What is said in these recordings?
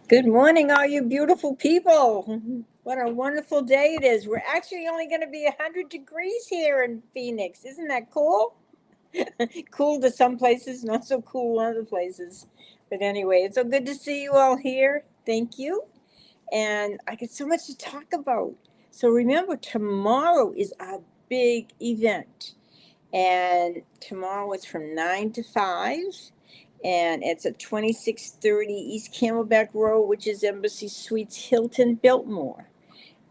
Good morning, all you beautiful people. What a wonderful day it is. We're actually only going to be 100 degrees here in Phoenix. Isn't that cool? Cool to some places, not so cool other places. But anyway, it's so good to see you all here. Thank you. And I get so much to talk about. So remember, tomorrow is our big event. And tomorrow is from 9 to 5. And it's at 2630 East Camelback Road, which is Embassy Suites Hilton, Biltmore.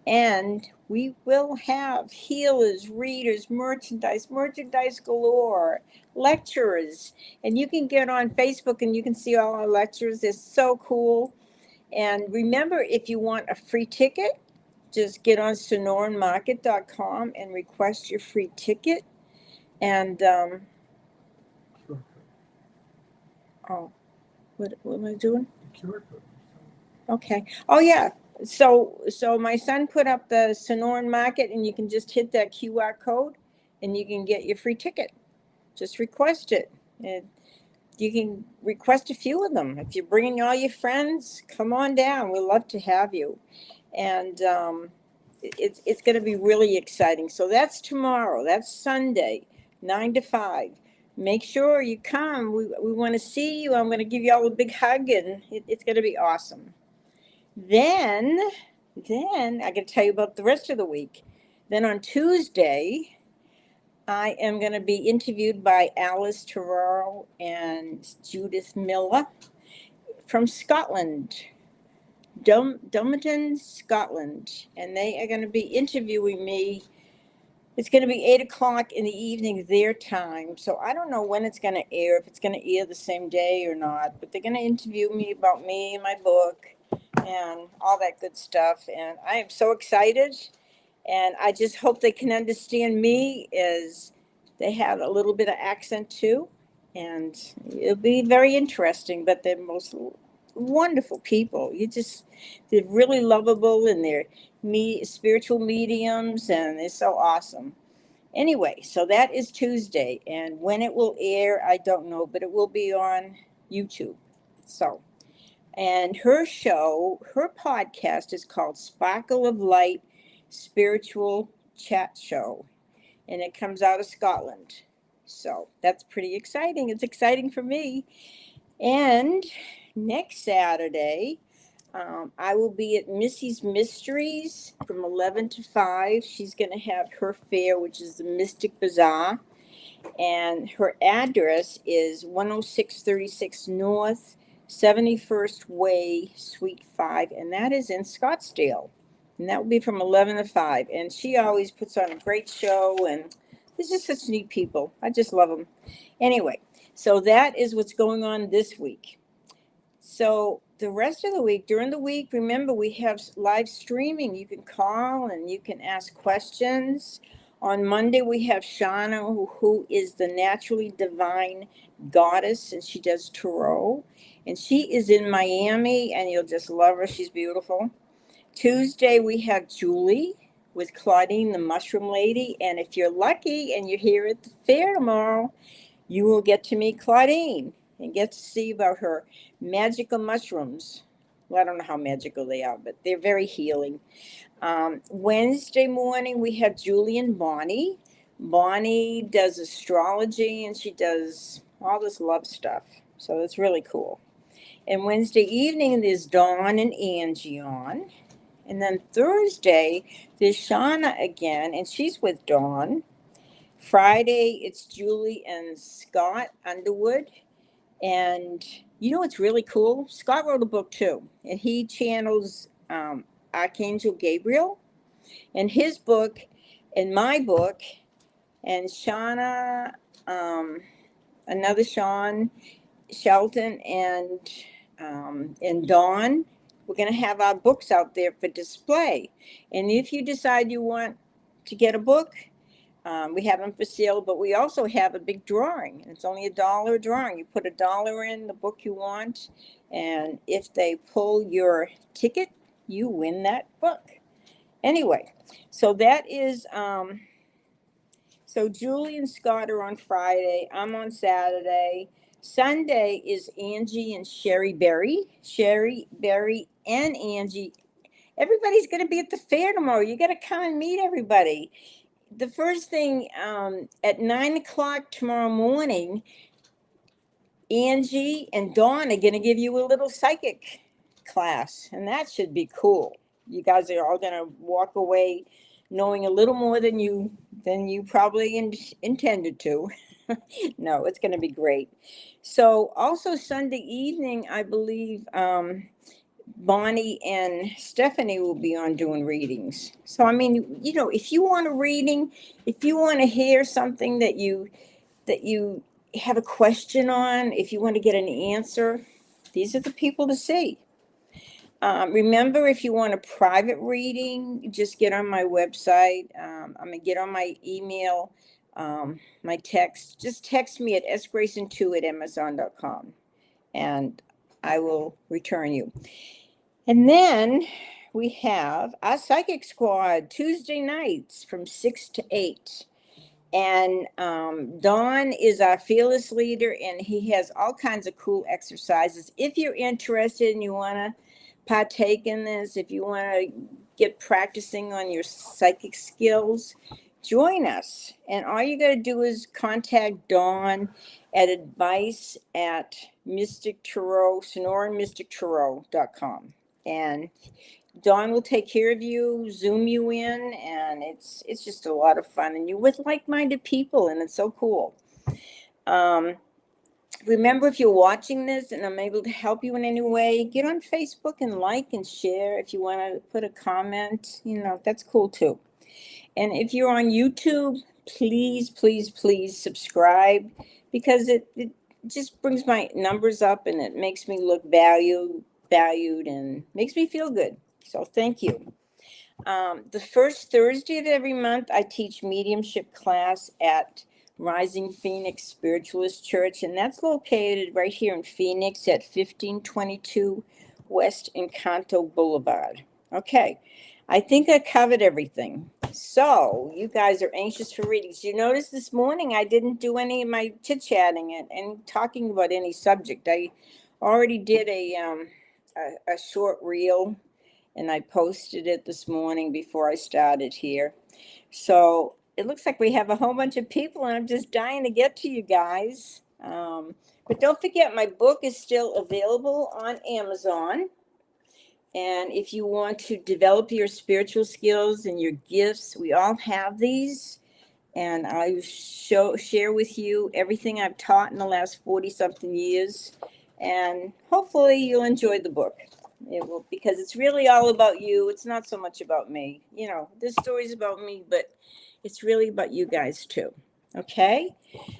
And we will have healers, readers, merchandise galore, lecturers. And you can get on Facebook and you can see all our lectures. They're so cool. And remember, if you want a free ticket, just get on sonoranmarket.com and request your free ticket. And what am I doing? Okay. Oh yeah. So my son put up the Sonoran Market, and you can just hit that QR code, and you can get your free ticket. Just request it, and you can request a few of them. If you're bringing all your friends, come on down. We'd love to have you, and it's going to be really exciting. So that's tomorrow. That's Sunday, 9 to 5. Make sure you come. We want to see you. I'm going to give you all a big hug, and it's going to be awesome. Then I got to tell you about the rest of the week. Then on Tuesday, I am going to be interviewed by Alice Terrell and Judith Miller from Scotland, Dumbarton, Scotland. And they are going to be interviewing me. It's going to be 8 o'clock in the evening, their time. So I don't know when it's going to air, if it's going to air the same day or not. But they're going to interview me about me and my book and all that good stuff. And I am so excited. And I just hope they can understand me, as they have a little bit of accent too. And it'll be very interesting. But they're most wonderful people. They're really lovable, and they're spiritual mediums, and they're so awesome. Anyway, so that is Tuesday, and when it will air, I don't know, but it will be on YouTube. So, and her podcast is called Sparkle of Light Spiritual Chat Show, and it comes out of Scotland. So that's pretty exciting. It's exciting for me. And next Saturday, I will be at Missy's Mysteries from 11 to 5. She's going to have her fair, which is the Mystic Bazaar. And her address is 10636 North, 71st Way, Suite 5. And that is in Scottsdale. And that will be from 11 to 5. And she always puts on a great show. And they're just such neat people. I just love them. Anyway, so that is what's going on this week. So the rest of the week, during the week, remember, we have live streaming. You can call and you can ask questions. On Monday, we have Shauna, who is the naturally divine goddess, and she does tarot. And she is in Miami, and you'll just love her. She's beautiful. Tuesday, we have Julie with Claudine, the mushroom lady. And if you're lucky and you're here at the fair tomorrow, you will get to meet Claudine and get to see about her magical mushrooms. Well, I don't know how magical they are, but they're very healing. Wednesday morning, we have Julie and Bonnie. Bonnie does astrology, and she does all this love stuff. So it's really cool. And Wednesday evening, there's Dawn and Angie on. And then Thursday, there's Shauna again, and she's with Dawn. Friday, it's Julie and Scott Underwood. And you know what's really cool? Scott wrote a book too, and he channels Archangel Gabriel. And his book, and my book, and Shauna, another Sean, Shelton, and Dawn. We're going to have our books out there for display. And if you decide you want to get a book, we have them for sale, but we also have a big drawing. It's only $1 drawing. You put $1 in the book you want, and if they pull your ticket, you win that book. Anyway, so that is, so Julie and Scott are on Friday. I'm on Saturday. Sunday is Angie and Sherry Berry. Sherry Berry and Angie. Everybody's going to be at the fair tomorrow. You got to come and meet everybody. The first thing, at 9 o'clock tomorrow morning, Angie and Dawn are going to give you a little psychic class, and that should be cool. You guys are all going to walk away knowing a little more than you probably intended to. No, it's going to be great. So also Sunday evening, I believe Bonnie and Stephanie will be on doing readings. So, I mean, you know, if you want a reading, if you want to hear something that you have a question on, if you want to get an answer, these are the people to see. Remember, if you want a private reading, just get on my website. I'm going to get on my email, my text. Just text me at sgrayson2@amazon.com, and I will return you. And then we have our Psychic Squad Tuesday nights from 6 to 8. And Don is our fearless leader, and he has all kinds of cool exercises. If you're interested and you want to partake in this, if you want to get practicing on your psychic skills, join us. And all you got to do is contact Dawn at advice at sonoramystictarot.com. And Dawn will take care of you, Zoom you in, and it's just a lot of fun. And you're with like-minded people, and it's so cool. Remember, if you're watching this and I'm able to help you in any way, get on Facebook and like and share. If you want to put a comment, you know, that's cool too. And if you're on YouTube, please, please, please subscribe, because it just brings my numbers up, and it makes me look valued and makes me feel good. So thank you. The first Thursday of every month, I teach mediumship class at Rising Phoenix Spiritualist Church, and that's located right here in Phoenix at 1522 West Encanto Boulevard. Okay, I think I covered everything. So you guys are anxious for readings. You notice this morning I didn't do any of my chit-chatting and talking about any subject. I already did a short reel, and I posted it this morning before I started here. So it looks like we have a whole bunch of people, and I'm just dying to get to you guys. But don't forget, my book is still available on Amazon. And if you want to develop your spiritual skills and your gifts, we all have these. And I share with you everything I've taught in the last 40-something years. And hopefully you'll enjoy the book. It will, because it's really all about you. It's not so much about me. You know, this story's about me, but it's really about you guys too. Okay?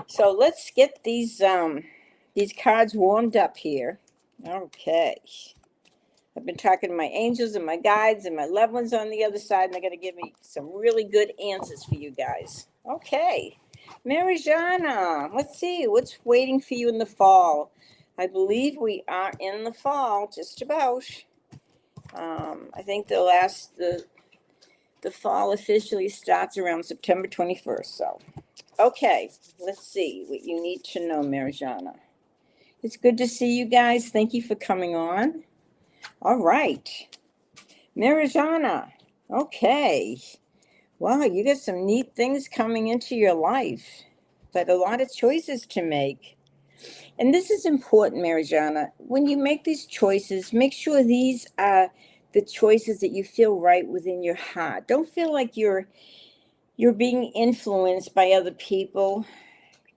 So let's get these cards warmed up here. Okay. I've been talking to my angels and my guides and my loved ones on the other side, and they're going to give me some really good answers for you guys. Okay. Marijana, let's see. What's waiting for you in the fall? I believe we are in the fall, just about. I think the fall officially starts around September 21st. So, okay, let's see what you need to know, Marijana. It's good to see you guys. Thank you for coming on. All right. Marijana. Okay. Wow, you got some neat things coming into your life, but a lot of choices to make. And this is important, Marijana. When you make these choices, make sure these are the choices that you feel right within your heart. Don't feel like you're being influenced by other people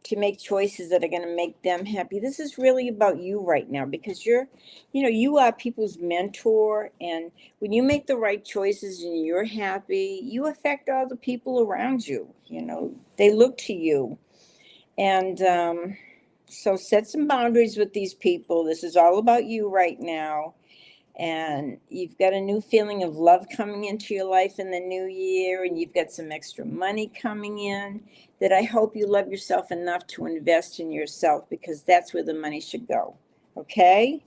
to make choices that are going to make them happy. This is really about you right now, because you are people's mentor. And when you make the right choices and you're happy, you affect all the people around you. They look to you. And so set some boundaries with these people. This is all about you right now. And you've got a new feeling of love coming into your life in the new year, and you've got some extra money coming in that I hope you love yourself enough to invest in yourself, because that's where the money should go. Okay?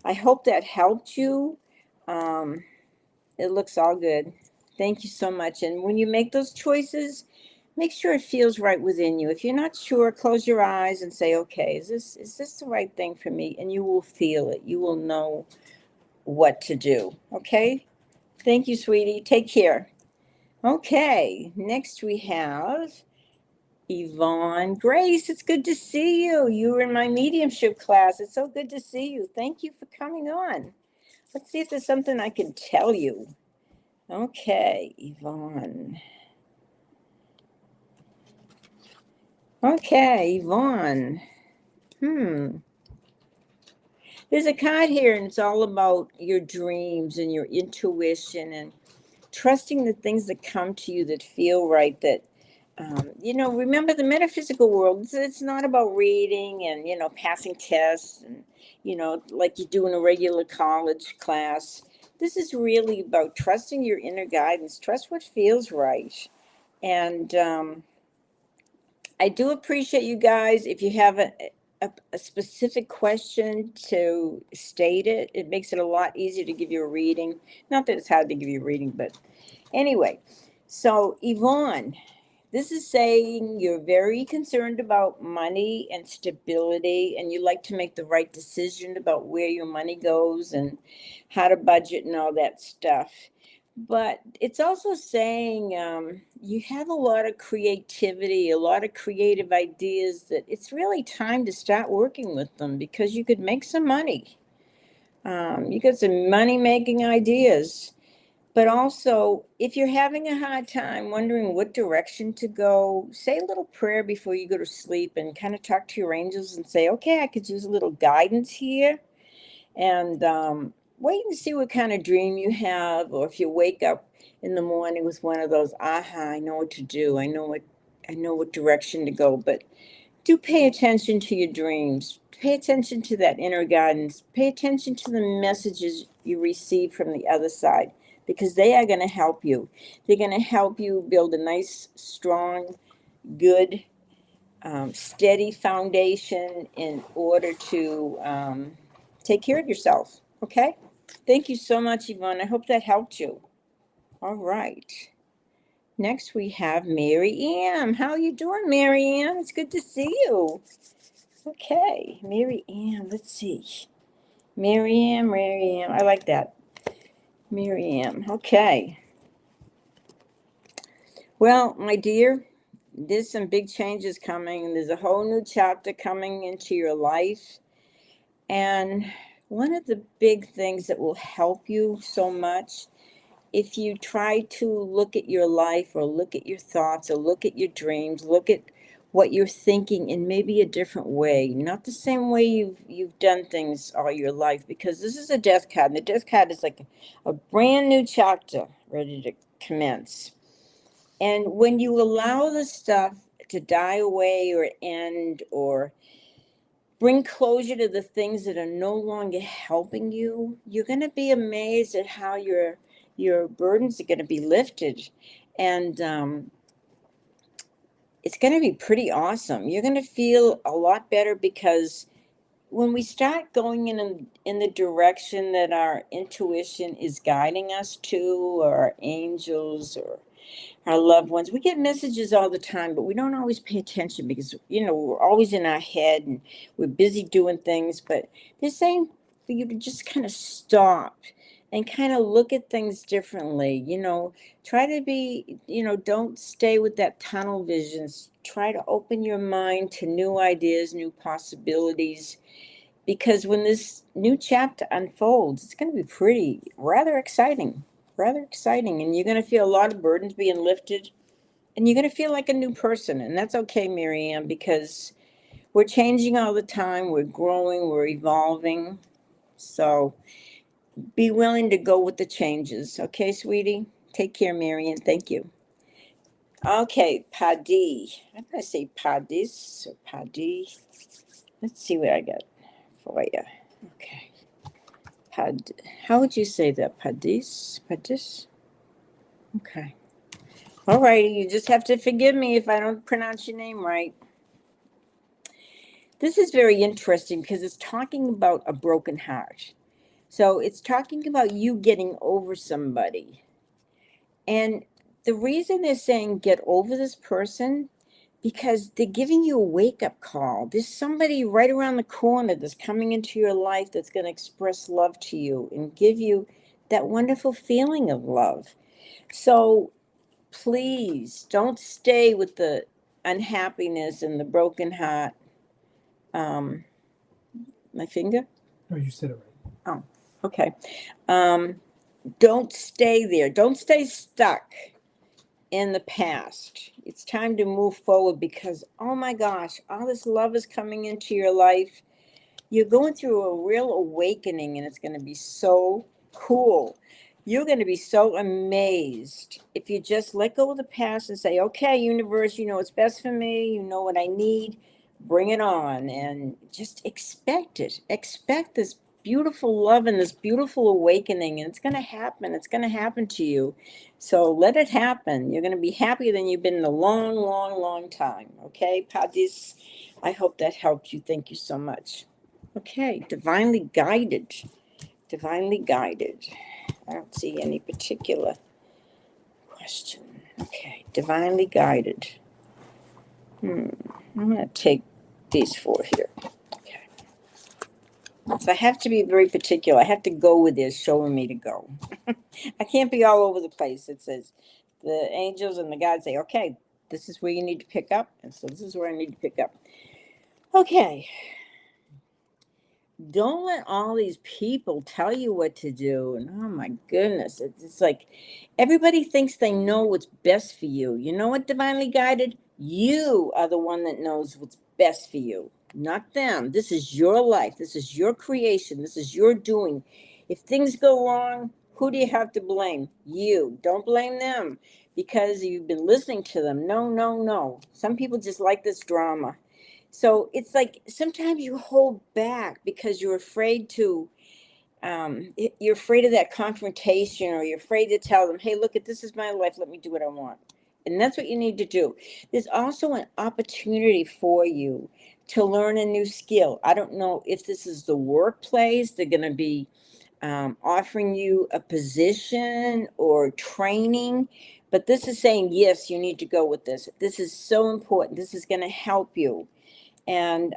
I hope that helped you. It looks all good. Thank you so much. And when you make those choices, make sure it feels right within you. If you're not sure, close your eyes and say, okay, is this the right thing for me? And you will feel it. You will know what to do. Okay? Thank you, sweetie. Take care. Okay, next we have Yvonne Grace. It's good to see you. You were in my mediumship class. It's so good to see you. Thank you for coming on. Let's see if there's something I can tell you. Okay, Yvonne. Okay, Yvonne. There's a card here, and it's all about your dreams and your intuition and trusting the things that come to you that feel right. That remember, the metaphysical world, it's not about reading and passing tests and like you do in a regular college class. This is really about trusting your inner guidance. Trust what feels right. And I do appreciate you guys. If you have a specific question, to state it. It makes it a lot easier to give you a reading. Not that it's hard to give you a reading, but anyway. So Yvonne, this is saying you're very concerned about money and stability, and you like to make the right decision about where your money goes and how to budget and all that stuff. But it's also saying you have a lot of creativity, a lot of creative ideas, that it's really time to start working with them, because you could make some money. You got some money-making ideas. But also, if you're having a hard time wondering what direction to go, say a little prayer before you go to sleep and kind of talk to your angels and say, okay, I could use a little guidance here. And wait and see what kind of dream you have, or if you wake up in the morning with one of those, I know what to do. I know what direction to go. But do pay attention to your dreams. Pay attention to that inner guidance. Pay attention to the messages you receive from the other side, because they are going to help you. They're going to help you build a nice, strong, good, steady foundation in order to take care of yourself. Okay? Thank you so much, Yvonne. I hope that helped you. All right. Next, we have Mary Ann. How are you doing, Mary Ann? It's good to see you. Okay, Mary Ann. Let's see. Mary Ann. I like that. Mary Ann. Okay. Well, my dear, there's some big changes coming. There's a whole new chapter coming into your life. And one of the big things that will help you so much, if you try to look at your life, or look at your thoughts, or look at your dreams, look at what you're thinking in maybe a different way, not the same way you've done things all your life, because this is a death card, and the death card is like a brand new chapter ready to commence. And when you allow the stuff to die away or end, or bring closure to the things that are no longer helping you, you're going to be amazed at how your burdens are going to be lifted. And it's going to be pretty awesome. You're going to feel a lot better, because when we start going in the direction that our intuition is guiding us to, or our angels, or our loved ones, we get messages all the time, but we don't always pay attention, because we're always in our head and we're busy doing things. But they're saying for you to just kind of stop and kind of look at things differently. Try to be, don't stay with that tunnel vision. Try to open your mind to new ideas, new possibilities. because when this new chapter unfolds, it's going to be rather exciting, and you're going to feel a lot of burdens being lifted, and you're going to feel like a new person, and that's okay, Miriam, because we're changing all the time, we're growing, we're evolving, so be willing to go with the changes, okay, sweetie? Take care, Miriam. Thank you. Okay, Paddy. I'm going to say Padis or Paddy. Let's see what I got for you. Okay. How would you say that? Padis? Padis? Okay. All righty. You just have to forgive me if I don't pronounce your name right. This is very interesting because it's talking about a broken heart. So it's talking about you getting over somebody. And the reason they're saying get over this person, because they're giving you a wake-up call. There's somebody right around the corner that's coming into your life that's going to express love to you and give you that wonderful feeling of love. So please don't stay with the unhappiness and the broken heart. My finger? Oh, you said it right. Oh, okay. Don't stay there. Don't stay stuck in the past. It's time to move forward because, oh my gosh, all this love is coming into your life. You're going through a real awakening, and it's going to be so cool. You're going to be so amazed if you just let go of the past and say, okay, universe, you know what's best for me. You know what I need. Bring it on and just expect it. Expect this beautiful love and this beautiful awakening, and it's going to happen. It's going to happen to you. So let it happen. You're going to be happier than you've been in a long, long, long time. Okay, Padis? I hope that helped you. Thank you so much. Okay, divinely guided. Divinely guided. I don't see any particular question. Okay, divinely guided. I'm going to take these four here. Okay. So I have to be very particular. I have to go with this showing me to go. I can't be all over the place. It says the angels and the gods say, okay, this is where you need to pick up. And so this is where I need to pick up. Okay. Don't let all these people tell you what to do. And oh my goodness, it's like everybody thinks they know what's best for you. You know what, divinely guided? You are the one that knows what's best for you, not them. This is your life. This is your creation. This is your doing. If things go wrong, who do you have to blame? You. Don't blame them because you've been listening to them. No, no, no. Some people just like this drama. So it's like sometimes you hold back because you're afraid to, you're afraid of that confrontation, or you're afraid to tell them, hey, look, this is my life. Let me do what I want. And that's what you need to do. There's also an opportunity for you to learn a new skill. I don't know if this is the workplace. They're going to be offering you a position or training. But this is saying, yes, you need to go with this. This is so important. This is going to help you. And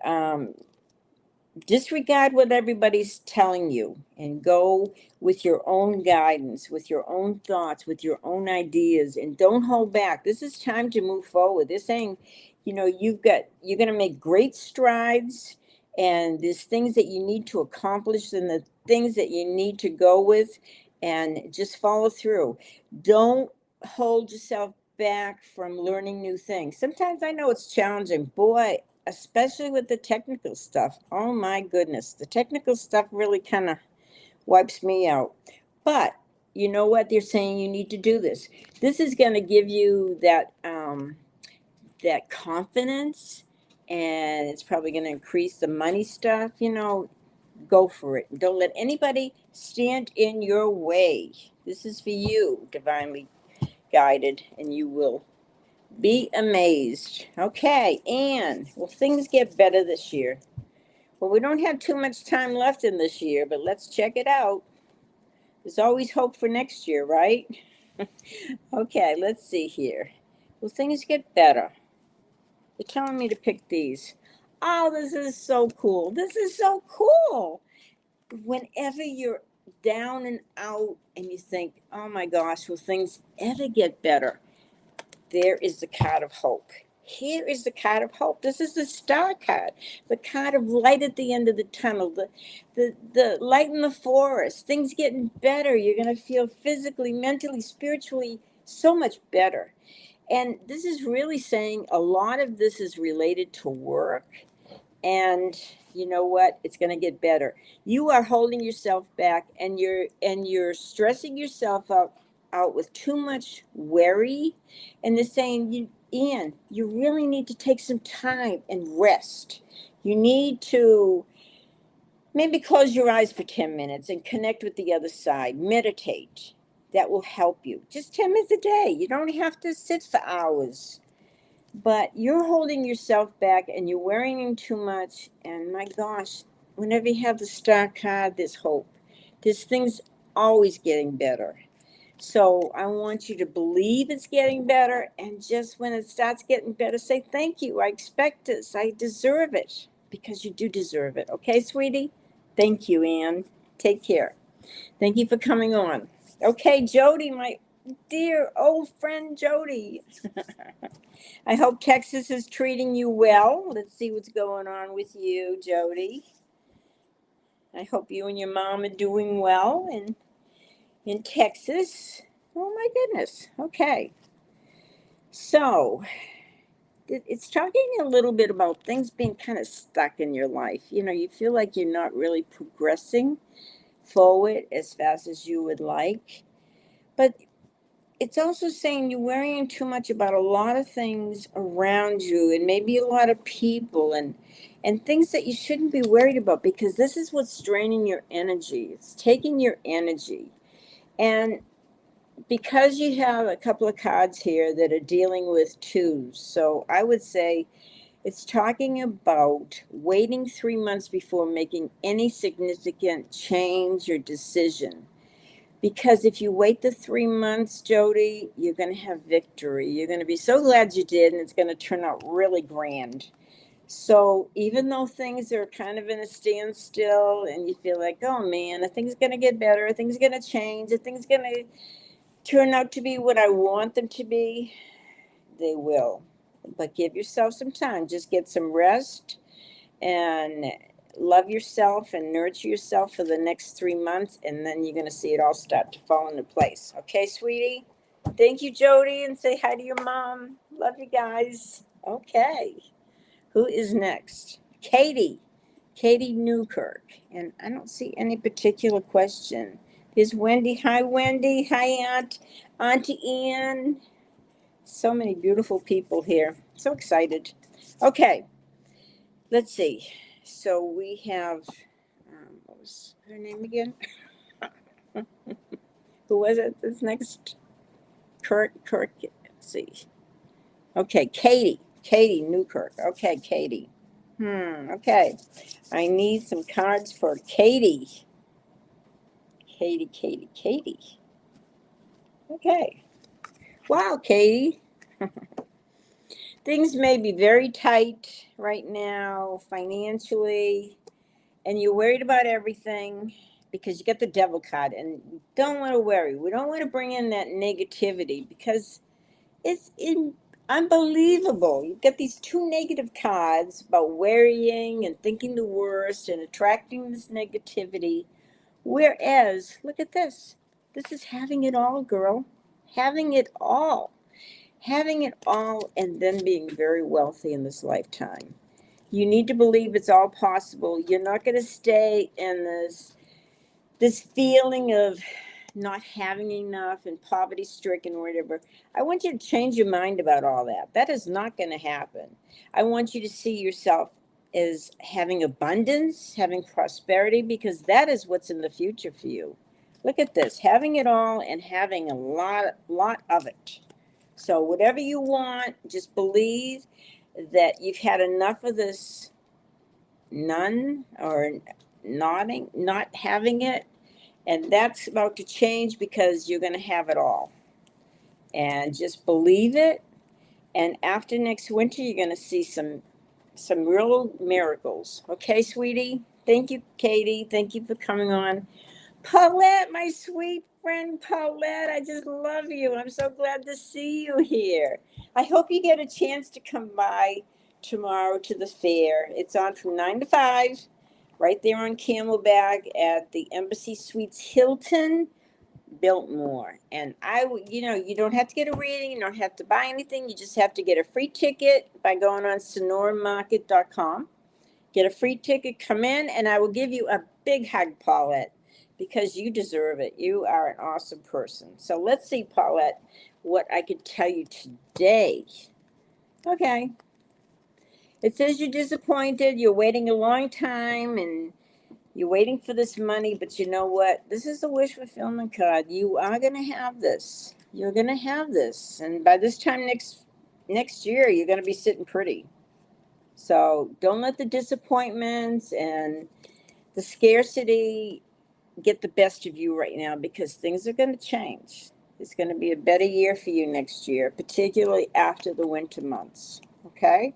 disregard what everybody's telling you and go with your own guidance, with your own thoughts, with your own ideas, and don't hold back. This is time to move forward. They're saying, you know, you're going to make great strides, and there's things that you need to accomplish and the things that you need to go with, and just follow through. Don't hold yourself back from learning new things. Sometimes I know it's challenging. Boy, especially with the technical stuff. Oh my goodness. The technical stuff really kind of wipes me out. But you know what? They're saying you need to do this. This is going to give you that that confidence, and it's probably going to increase the money stuff. You know, go for it. Don't let anybody stand in your way. This is for you, divinely guided, and you will be amazed. Okay, Anne, will things get better this year? Well, we don't have too much time left in this year, but let's check it out. There's always hope for next year, right? Okay, let's see here. Will things get better? They're telling me to pick these. Oh, this is so cool. This is so cool. Whenever you're down and out and you think, oh my gosh, will things ever get better? There is the card of hope. here is the card of hope. This is the star card, the card of light at the end of the tunnel, the light in the forest, things getting better. You're going to feel physically, mentally, spiritually so much better. And this is really saying a lot of this is related to work. And you know what? It's going to get better. You are holding yourself back, and you're stressing yourself out with too much worry. And they're saying, Ian, you really need to take some time and rest. You need to maybe close your eyes for 10 minutes and connect with the other side. Meditate. That will help you. Just 10 minutes a day. You don't have to sit for hours. But you're holding yourself back and you're worrying too much. And my gosh, whenever you have the star card, there's hope. There's things always getting better. So I want you to believe it's getting better. And just when it starts getting better, say, thank you. I expect this. I deserve it. Because you do deserve it. Okay, sweetie? Thank you, Anne. Take care. Thank you for coming on. Okay, Jody, my dear old friend Jody. I hope Texas is treating you well. Let's see what's going on with you, Jody. I hope you and your mom are doing well in Texas. Oh, my goodness. Okay. So it's talking a little bit about things being kind of stuck in your life. You know, you feel like you're not really progressing forward as fast as you would like. But it's also saying you're worrying too much about a lot of things around you and maybe a lot of people and things that you shouldn't be worried about, because this is what's draining your energy. It's taking your energy. And because you have a couple of cards here that are dealing with twos, so I would say it's talking about waiting 3 months before making any significant change or decision. Because if you wait the 3 months, Jody, you're going to have victory. You're going to be so glad you did, and it's going to turn out really grand. So even though things are kind of in a standstill and you feel like, oh man, things going to get better, things going to change, things going to turn out to be what I want them to be, they will. But give yourself some time. Just get some rest and love yourself and nurture yourself for the next 3 months, and then you're going to see it all start to fall into place. Okay, sweetie? Thank you, Jody, and say hi to your mom. Love you guys. Okay. Who is next? Katie. Katie Newkirk. And I don't see any particular question. There's Wendy. Hi, Wendy. Hi, Auntie Ann. So many beautiful people here. So excited. Okay. Let's see. So we have, what was her name again? Who was it? This next? Kirk, let's see. Okay, Katie Newkirk. Okay, Katie. Okay. I need some cards for Katie. Katie. Okay. Wow, Katie. Things may be very tight right now financially, and you're worried about everything because you get the devil card, and don't want to worry. We don't want to bring in that negativity because it's unbelievable. You get these two negative cards about worrying and thinking the worst and attracting this negativity. Whereas, look at this. This is having it all, girl. Having it all. Having it all and then being very wealthy in this lifetime. You need to believe it's all possible. You're not going to stay in this feeling of not having enough and poverty stricken or whatever. I want you to change your mind about all that. That is not going to happen. I want you to see yourself as having abundance, having prosperity, because that is what's in the future for you. Look at this, having it all and having a lot of it. So whatever you want, just believe that you've had enough of this none or not having it. And that's about to change because you're going to have it all. And just believe it. And after next winter, you're going to see some real miracles. Okay, sweetie? Thank you, Katie. Thank you for coming on. Paulette, my sweet friend Paulette, I just love you. I'm so glad to see you here. I hope you get a chance to come by tomorrow to the fair. It's on from 9 to 5, right there on Camelback at the Embassy Suites Hilton, Biltmore. And you don't have to get a reading, you don't have to buy anything. You just have to get a free ticket by going on sonoramarket.com. Get a free ticket, come in, and I will give you a big hug, Paulette, because you deserve it. You are an awesome person. So let's see, Paulette, what I could tell you today. Okay. It says you're disappointed, you're waiting a long time, and you're waiting for this money, but you know what? This is the wish fulfillment card. You are going to have this. You're going to have this. And by this time next year, you're going to be sitting pretty. So don't let the disappointments and the scarcity get the best of you right now, because things are going to change. It's going to be a better year for you next year, particularly after the winter months. Okay?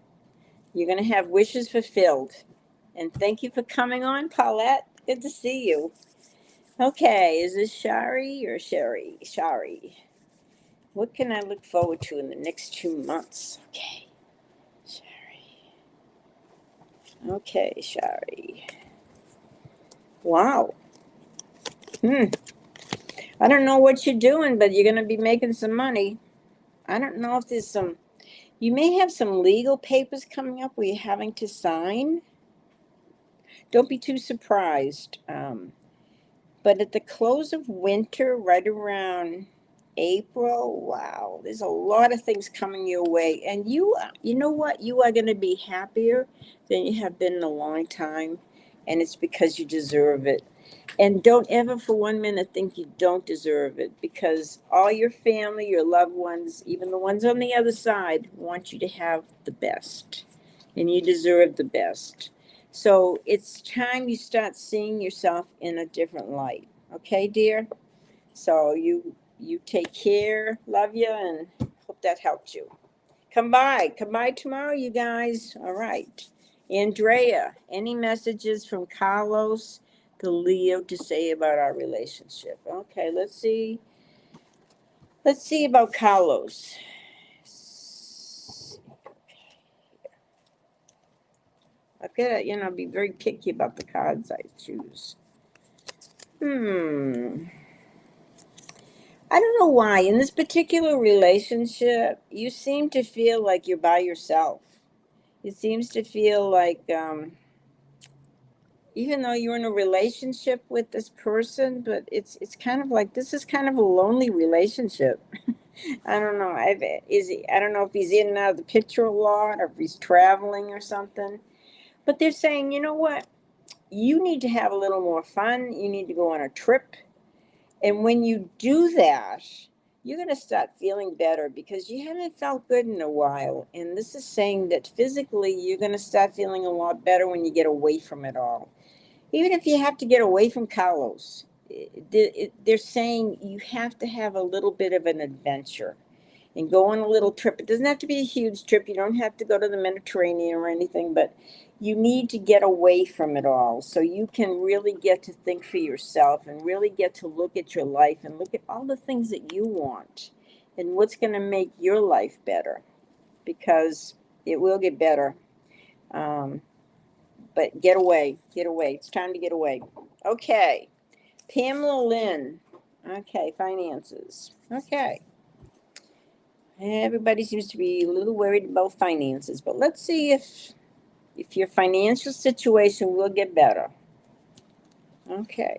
You're going to have wishes fulfilled. And thank you for coming on, Paulette. Good to see you. Okay, is this Shari or Sherry? Shari. What can I look forward to in the next 2 months? Okay, Shari. Okay, Shari. Wow. I don't know what you're doing, but you're going to be making some money. I don't know if you may have some legal papers coming up where you're having to sign. Don't be too surprised. But at the close of winter, right around April, wow, there's a lot of things coming your way. And you know what? You are going to be happier than you have been in a long time. And it's because you deserve it. And don't ever for 1 minute think you don't deserve it, because all your family, your loved ones, even the ones on the other side, want you to have the best. And you deserve the best. So it's time you start seeing yourself in a different light. Okay, dear? So you take care. Love you, and hope that helped you. Come by tomorrow, you guys. All right. Andrea, any messages from Carlos to Leo to say about our relationship? Okay, let's see. Let's see about Carlos. I've got to, be very picky about the cards I choose. I don't know why. In this particular relationship, you seem to feel like you're by yourself. It seems to feel like, even though you're in a relationship with this person, but it's kind of like, this is kind of a lonely relationship. I don't know. I don't know if he's in and out of the picture a lot, or if he's traveling or something. But they're saying, you know what? You need to have a little more fun. You need to go on a trip. And when you do that, you're going to start feeling better, because you haven't felt good in a while. And this is saying that physically, you're going to start feeling a lot better when you get away from it all. Even if you have to get away from Carlos, they're saying you have to have a little bit of an adventure and go on a little trip. It doesn't have to be a huge trip. You don't have to go to the Mediterranean or anything, but you need to get away from it all so you can really get to think for yourself and really get to look at your life and look at all the things that you want and what's going to make your life better, because it will get better. But get away. It's time to get away. Okay. Pamela Lynn. Okay, finances. Okay. Everybody seems to be a little worried about finances, but let's see if your financial situation will get better. Okay.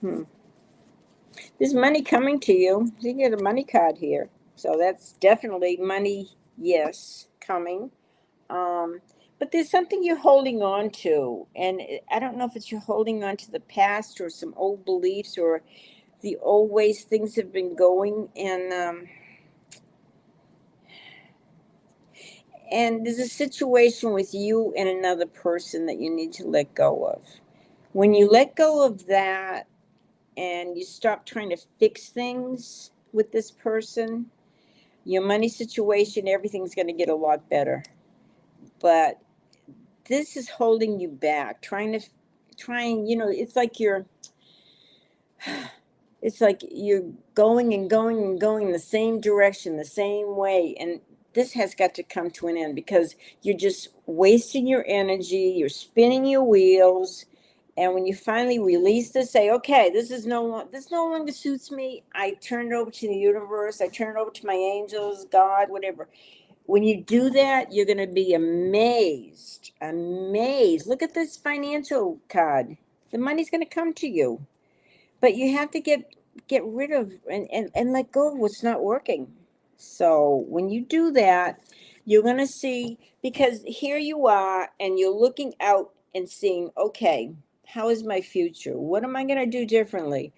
There's money coming to you. You get a money card here. So that's definitely money, yes, coming. But there's something you're holding on to. And I don't know if it's you're holding on to the past or some old beliefs or the old ways things have been going. And there's a situation with you and another person that you need to let go of. When you let go of that and you stop trying to fix things with this person, your money situation, everything's going to get a lot better. But this is holding you back, trying, it's like it's like you're going and going and going in the same direction, the same way. And this has got to come to an end because you're just wasting your energy, you're spinning your wheels. And when you finally release this, say, okay, this no longer suits me. I turn it over to the universe. I turn it over to my angels, God, whatever. When you do that, you're going to be amazed. Amazed. Look at this financial card. The money's going to come to you. But you have to get rid of and let go of what's not working. So when you do that, you're going to see, because here you are and you're looking out and seeing, okay, how is my future? What am I going to do differently?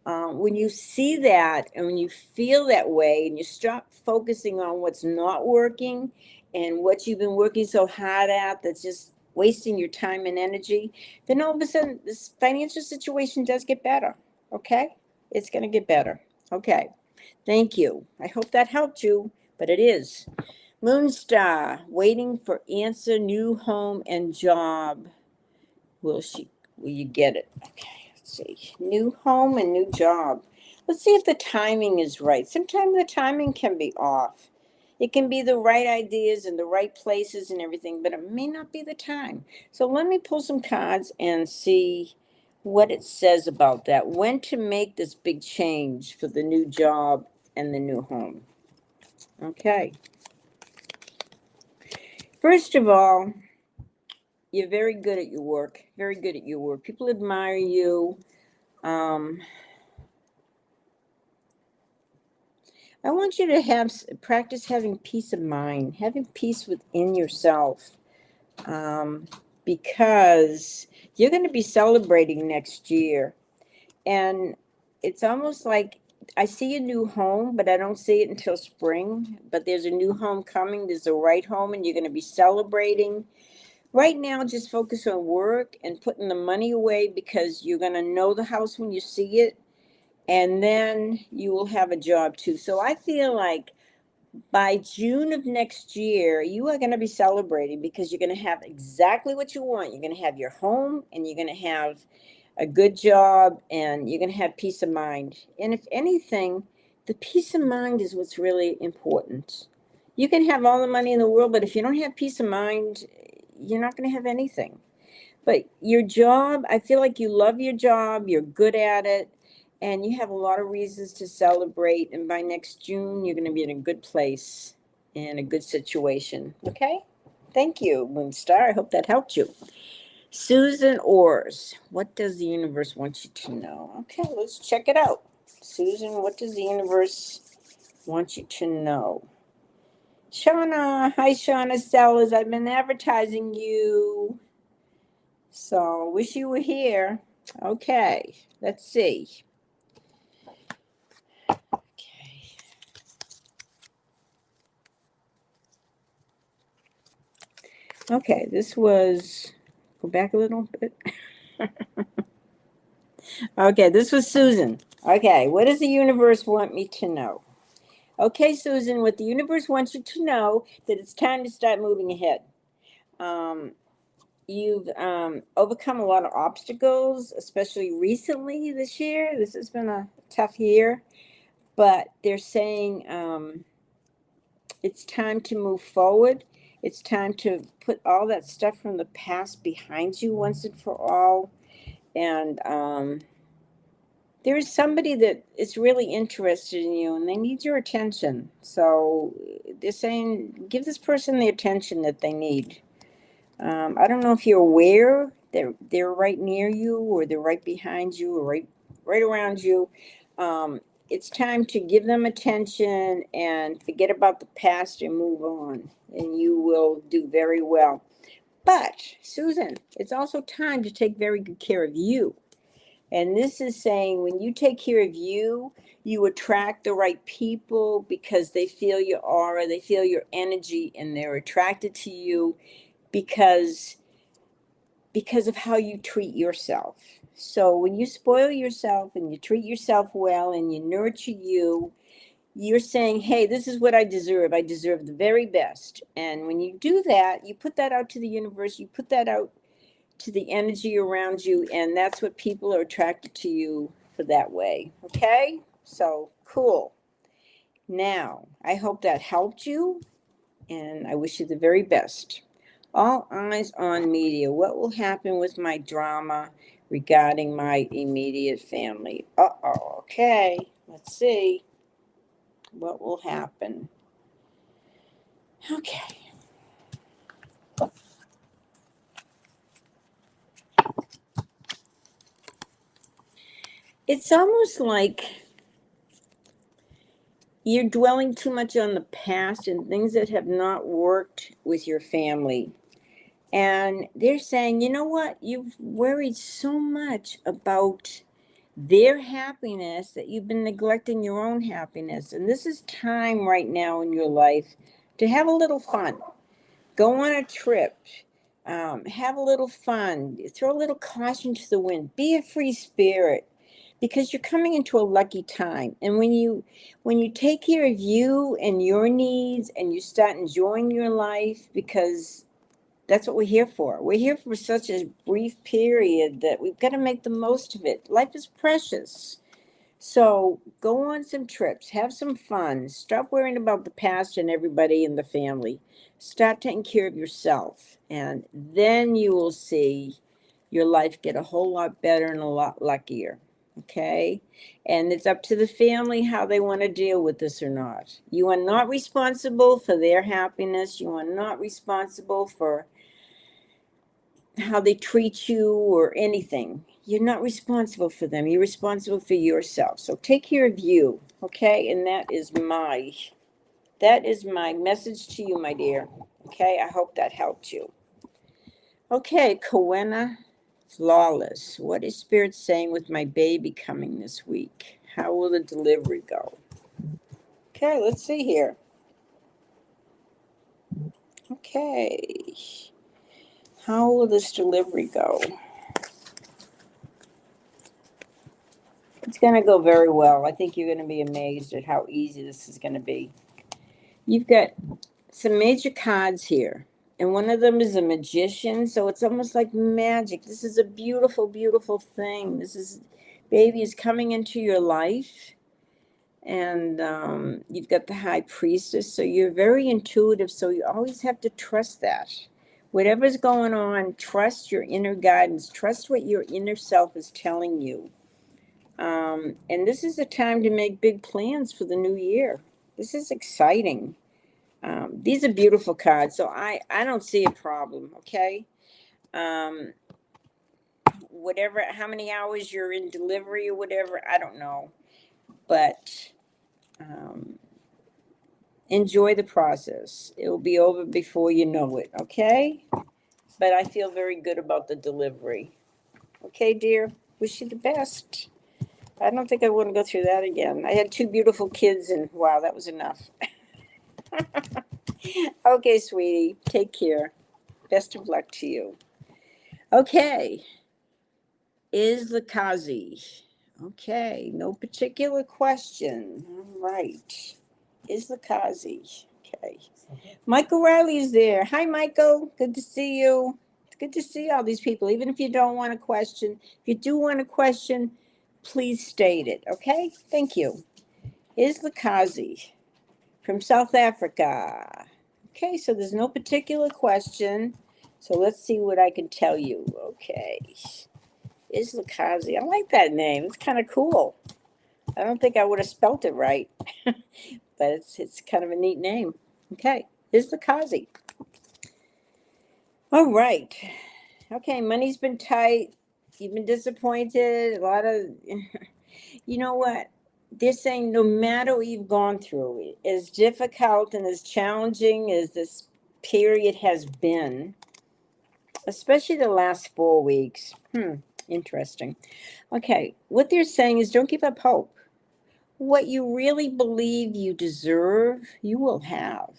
When you see that and when you feel that way and you stop focusing on what's not working and what you've been working so hard at that's just wasting your time and energy, then all of a sudden this financial situation does get better. Okay? It's going to get better. Okay. Thank you. I hope that helped you, but it is. Moonstar, waiting for answer, new home and job. Will you get it? Okay, let's see. New home and new job. Let's see if the timing is right. Sometimes the timing can be off. It can be the right ideas and the right places and everything, but it may not be the time. So let me pull some cards and see what it says about that. When to make this big change for the new job and the new home. Okay. First of all, you're very good at your work. Very good at your work. People admire you. I want you to practice having peace of mind, having peace within yourself, because you're going to be celebrating next year. And it's almost like I see a new home, but I don't see it until spring. But there's a new home coming. There's a right home, and you're going to be celebrating. Right now, just focus on work and putting the money away because you're going to know the house when you see it. And then you will have a job too. So I feel like by June of next year, you are going to be celebrating because you're going to have exactly what you want. You're going to have your home and you're going to have a good job and you're going to have peace of mind. And if anything, the peace of mind is what's really important. You can have all the money in the world, but if you don't have peace of mind, you're not going to have anything. But your job, I feel like you love your job, you're good at it, and you have a lot of reasons to celebrate. And by next June, you're going to be in a good place, in a good situation. Okay? Thank you, Moonstar. I hope that helped you. Susan Orrs, what does the universe want you to know? Okay, let's check it out. Susan, what does the universe want you to know? Shauna, hi Shauna Sellers, I've been advertising you. So wish you were here. Okay, let's see. Okay. Okay, this was, go back a little bit. Okay, this was Susan. Okay, what does the universe want me to know? Okay, Susan, what the universe wants you to know that it's time to start moving ahead. You've overcome a lot of obstacles, especially recently this year. This has been a tough year, but they're saying it's time to move forward. It's time to put all that stuff from the past behind you once and for all. And there is somebody that is really interested in you and they need your attention. So they're saying, give this person the attention that they need. I don't know if you're aware that they're right near you or they're right behind you or right around you. It's time to give them attention and forget about the past and move on, and you will do very well. But, Susan, it's also time to take very good care of you. And this is saying when you take care of you, you attract the right people because they feel your aura, they feel your energy, and they're attracted to you because of how you treat yourself. So when you spoil yourself and you treat yourself well and you nurture you, you're saying, hey, this is what I deserve. I deserve the very best. And when you do that, you put that out to the universe, you put that out to the energy around you, and that's what people are attracted to you for that way. Okay? So cool. Now, I hope that helped you, and I wish you the very best. All eyes on media. What will happen with my drama regarding my immediate family? Uh-oh. Okay. Let's see what will happen. Okay. It's almost like you're dwelling too much on the past and things that have not worked with your family. And they're saying, you know what? You've worried so much about their happiness that you've been neglecting your own happiness. And this is time right now in your life to have a little fun. Go on a trip. Have a little fun. Throw a little caution to the wind. Be a free spirit, because you're coming into a lucky time. And when you take care of you and your needs and you start enjoying your life, because that's what we're here for. We're here for such a brief period that we've got to make the most of it. Life is precious. So go on some trips, have some fun, stop worrying about the past and everybody in the family. Start taking care of yourself, and then you will see your life get a whole lot better and a lot luckier. Okay? And it's up to the family how they want to deal with this or not. You are not responsible for their happiness. You are not responsible for how they treat you or anything. You're not responsible for them. You're responsible for yourself. So take care of you, okay? And that is my message to you, my dear. Okay? I hope that helped you. Okay, Coena Flawless. What is Spirit saying with my baby coming this week? How will the delivery go? Okay, let's see here. Okay. How will this delivery go? It's going to go very well. I think you're going to be amazed at how easy this is going to be. You've got some major cards here, and one of them is a magician, so it's almost like magic. This is a beautiful, beautiful thing. Baby is coming into your life, and you've got the high priestess, so you're very intuitive, so you always have to trust that. Whatever's going on, trust your inner guidance. Trust what your inner self is telling you. And this is a time to make big plans for the new year. This is exciting. These are beautiful cards, so I don't see a problem, okay? Whatever, how many hours you're in delivery or whatever, I don't know. But enjoy the process. It will be over before you know it, okay? But I feel very good about the delivery. Okay, dear? Wish you the best. I don't think I want to go through that again. I had two beautiful kids, and wow, that was enough. Okay, sweetie, take care. Best of luck to you. Okay, is the Kazi. Okay, no particular question. All right, is the Kazi. Okay, Michael Riley is there. Hi, Michael. Good to see you. It's good to see all these people, even if you don't want a question. If you do want a question, please state it, okay? Thank you. Is the Kazi from South Africa. Okay, so there's no particular question. So let's see what I can tell you. Okay. Islakazi. I like that name. It's kind of cool. I don't think I would have spelt it right, but it's kind of a neat name. Okay. Islakazi. All right. Okay, money's been tight. You've been disappointed. A lot of, you know what? They're saying no matter what you've gone through, as difficult and as challenging as this period has been, especially the last 4 weeks. Interesting. Okay, what they're saying is don't give up hope. What you really believe you deserve, you will have.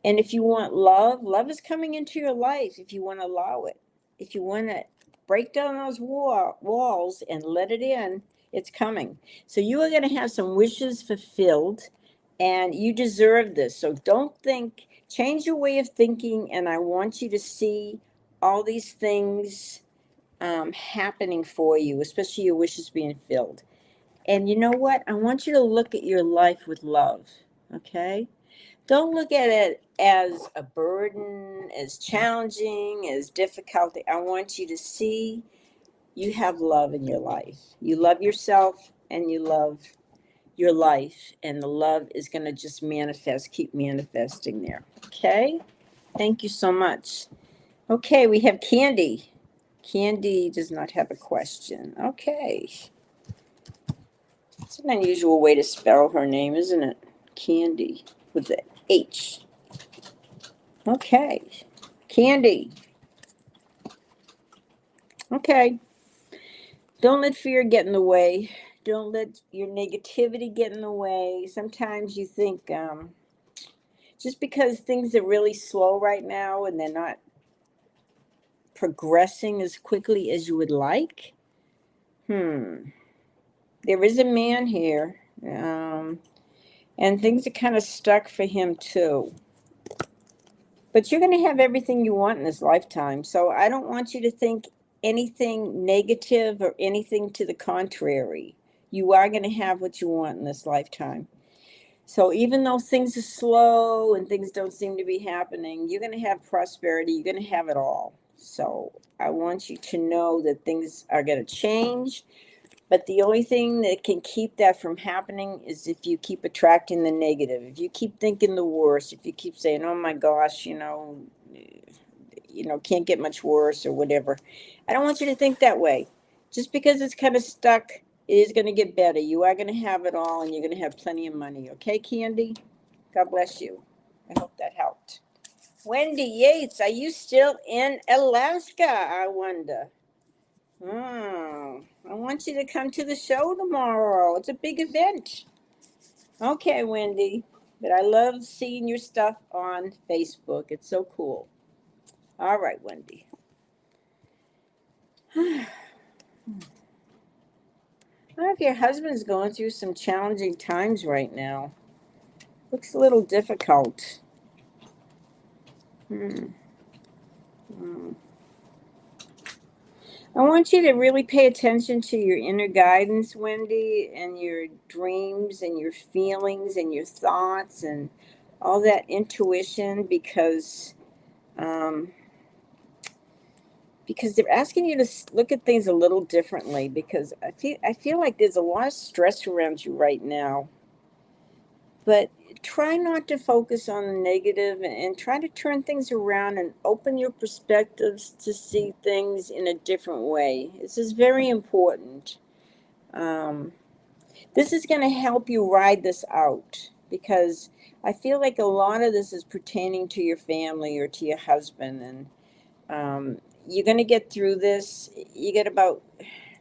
And if you want love, love is coming into your life if you want to allow it. If you want to break down those walls and let it in, it's coming. So you are going to have some wishes fulfilled, and you deserve this. So don't think, change your way of thinking, and I want you to see all these things happening for you, especially your wishes being filled. And you know what? I want you to look at your life with love, okay? Don't look at it as a burden, as challenging, as difficult. I want you to see you have love in your life. You love yourself and you love your life, and the love is going to just manifest, keep manifesting there. Okay? Thank you so much. Okay, we have Candy. Candy does not have a question. Okay. It's an unusual way to spell her name, isn't it? Candy with the H. Okay. Candy. Okay. Don't let fear get in the way. Don't let your negativity get in the way. Sometimes you think just because things are really slow right now and they're not progressing as quickly as you would like. There is a man here, and things are kind of stuck for him too. But you're going to have everything you want in this lifetime. So I don't want you to think anything negative or anything to the contrary. You are going to have what you want in this lifetime. So even though things are slow and things don't seem to be happening, you're going to have prosperity. You're going to have it all. So I want you to know that things are going to change. But the only thing that can keep that from happening is if you keep attracting the negative. If you keep thinking the worst, if you keep saying, "Oh my gosh, can't get much worse," or whatever. I don't want you to think that way. Just because it's kind of stuck, it is going to get better. You are going to have it all, and you're going to have plenty of money. Okay, Candy? God bless you. I hope that helped. Wendy Yates, are you still in Alaska, I wonder? I want you to come to the show tomorrow. It's a big event. Okay, Wendy. But I love seeing your stuff on Facebook. It's so cool. All right, Wendy. I don't know if your husband's going through some challenging times right now. Looks a little difficult. Hmm. I want you to really pay attention to your inner guidance, Wendy, and your dreams and your feelings and your thoughts and all that intuition um, because they're asking you to look at things a little differently because I feel like there's a lot of stress around you right now. But try not to focus on the negative and try to turn things around and open your perspectives to see things in a different way. This is very important. Um, this is going to help you ride this out because I feel like a lot of this is pertaining to your family or to your husband. And you're going to get through this. You get about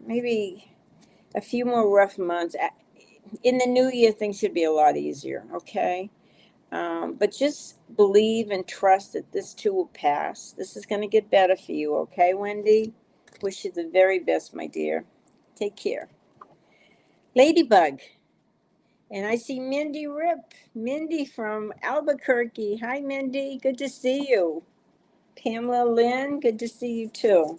maybe a few more rough months. In the new year, things should be a lot easier, okay? But just believe and trust that this too will pass. This is going to get better for you, okay, Wendy? Wish you the very best, my dear. Take care. Ladybug. And I see Mindy Rip. Mindy from Albuquerque. Hi, Mindy. Good to see you. Pamela Lynn, good to see you too.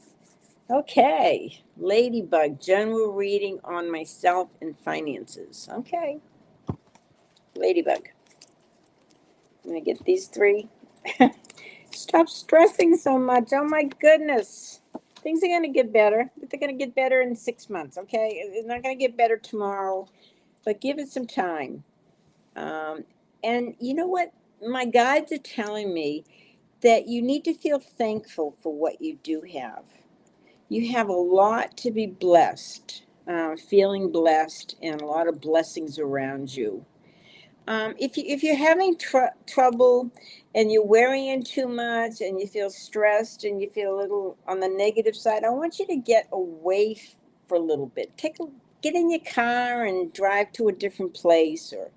Okay. Ladybug, general reading on myself and finances. Okay. Ladybug. I'm going to get these three. Stop stressing so much. Oh my goodness. Things are going to get better. They're going to get better in 6 months, okay? It's not going to get better tomorrow, but give it some time. And you know what? My guides are telling me that you need to feel thankful for what you do have. You have a lot to be blessed, feeling blessed, and a lot of blessings around you. If you're having trouble and you're worrying too much and you feel stressed and you feel a little on the negative side, I want you to get away for a little bit. Get in your car and drive to a different place, or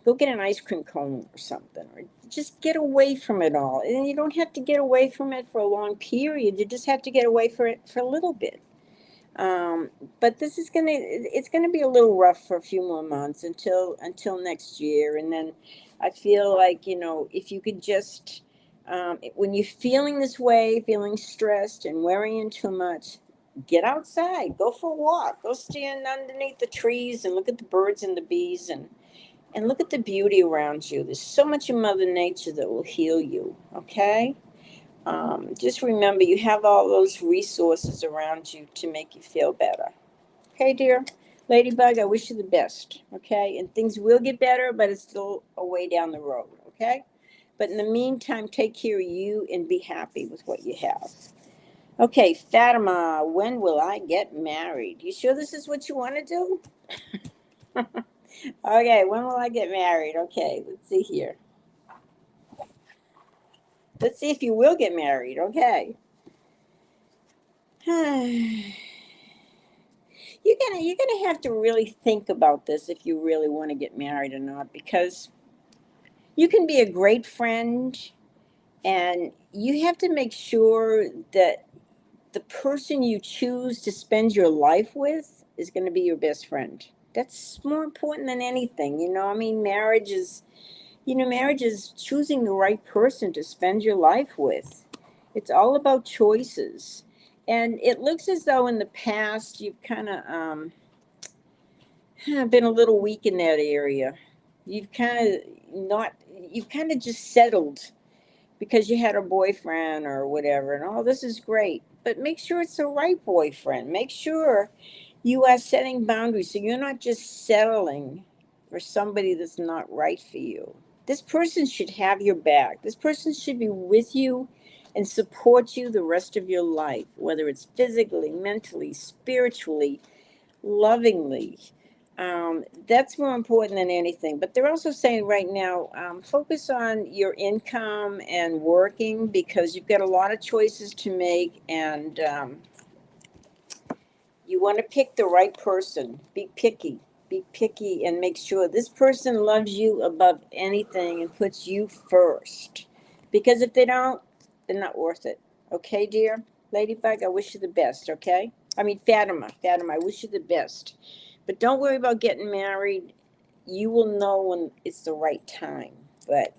go get an ice cream cone or something, or just get away from it all. And you don't have to get away from it for a long period. You just have to get away for it for a little bit. Um, but it's gonna be a little rough for a few more months until next year, and then I feel like if you could when you're feeling this way, feeling stressed and worrying too much, get outside, go for a walk, go stand underneath the trees and look at the birds and the bees and look at the beauty around you. There's so much in Mother Nature that will heal you, okay? Just remember you have all those resources around you to make you feel better. Okay, dear? Ladybug, I wish you the best, okay? And things will get better, but it's still a way down the road, okay? But in the meantime, take care of you and be happy with what you have. Okay, Fatima, when will I get married? You sure this is what you want to do? Okay, when will I get married? Okay, let's see here. Let's see if you will get married, okay? You're gonna have to really think about this if you really want to get married or not, because you can be a great friend and you have to make sure that the person you choose to spend your life with is going to be your best friend. That's more important than anything. I mean, marriage is choosing the right person to spend your life with. It's all about choices. And it looks as though in the past you've kind of been a little weak in that area. You've kind of not, you've kind of just settled because you had a boyfriend or whatever, and oh, this is great. But make sure it's the right boyfriend. Make sure you are setting boundaries so you're not just settling for somebody that's not right for you. This person should have your back. This person should be with you and support you the rest of your life, whether it's physically, mentally, spiritually, lovingly. That's more important than anything. But they're also saying right now, focus on your income and working because you've got a lot of choices to make, and you want to pick the right person. Be picky. Be picky and make sure this person loves you above anything and puts you first. Because if they don't, they're not worth it. Okay, dear? Ladybug, I wish you the best, okay? I mean, Fatima, I wish you the best. But don't worry about getting married. You will know when it's the right time. But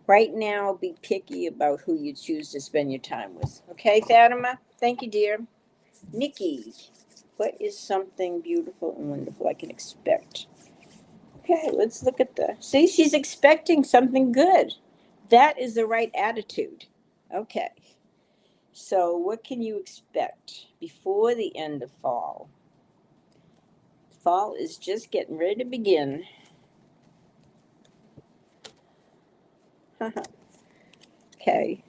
right now, be picky about who you choose to spend your time with. Okay, Fatima? Thank you, dear. Nikki, what is something beautiful and wonderful I can expect? Okay, let's look at the. See, she's expecting something good. That is the right attitude. Okay, so what can you expect before the end of fall? Fall is just getting ready to begin. Okay.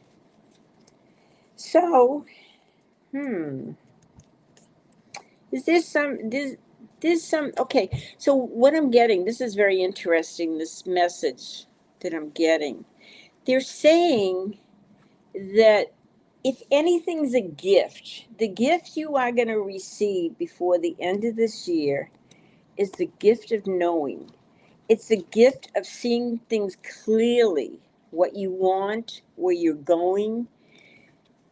So, is this some this some okay, so what I'm getting, this is very interesting, this message that I'm getting. They're saying that if anything's a gift, the gift you are going to receive before the end of this year is the gift of knowing. It's the gift of seeing things clearly, what you want, where you're going,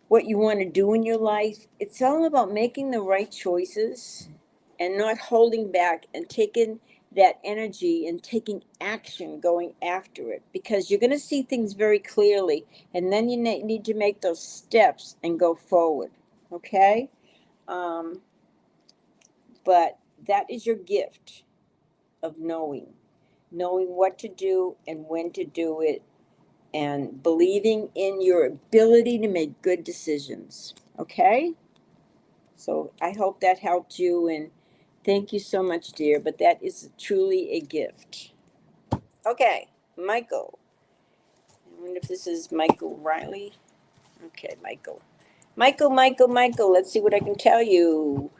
what you want to do in your life. It's all about making the right choices and not holding back and taking that energy and taking action going after it, because you're going to see things very clearly, and then you need to make those steps and go forward. Okay, um, but that is your gift of knowing what to do and when to do it, and believing in your ability to make good decisions. Okay, so I hope that helped you, and thank you so much, dear, but that is truly a gift. Okay, Michael. I wonder if this is Michael Riley. Okay, Michael. Michael, let's see what I can tell you.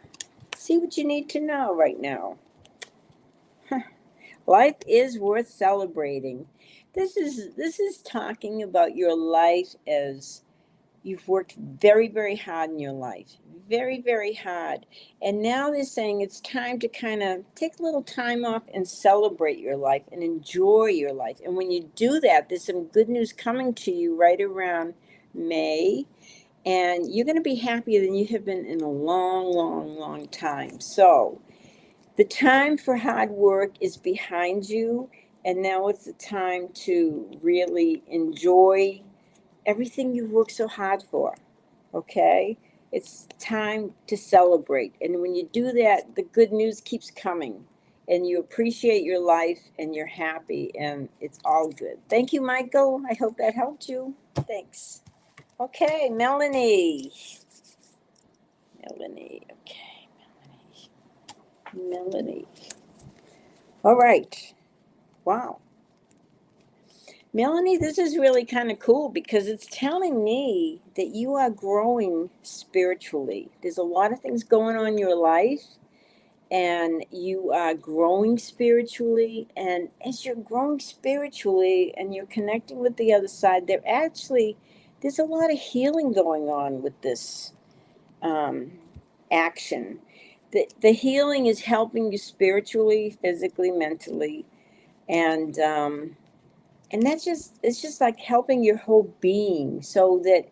See what you need to know right now. Life is worth celebrating. This is talking about your life as you've worked very, very hard in your life. Very, very hard. And now they're saying it's time to kind of take a little time off and celebrate your life and enjoy your life. And when you do that, there's some good news coming to you right around May. And you're going to be happier than you have been in a long, long, long time. So the time for hard work is behind you. And now it's the time to really enjoy everything you've worked so hard for. Okay? It's time to celebrate. And when you do that, the good news keeps coming. And you appreciate your life and you're happy and it's all good. Thank you, Michael. I hope that helped you. Thanks. Okay, Melanie. Melanie. Okay, Melanie. Melanie. All right. Wow. Melanie, this is really kind of cool because it's telling me that you are growing spiritually. There's a lot of things going on in your life, and you are growing spiritually. And as you're growing spiritually and you're connecting with the other side, there's a lot of healing going on with this action. The healing is helping you spiritually, physically, mentally, and it's just like helping your whole being, so that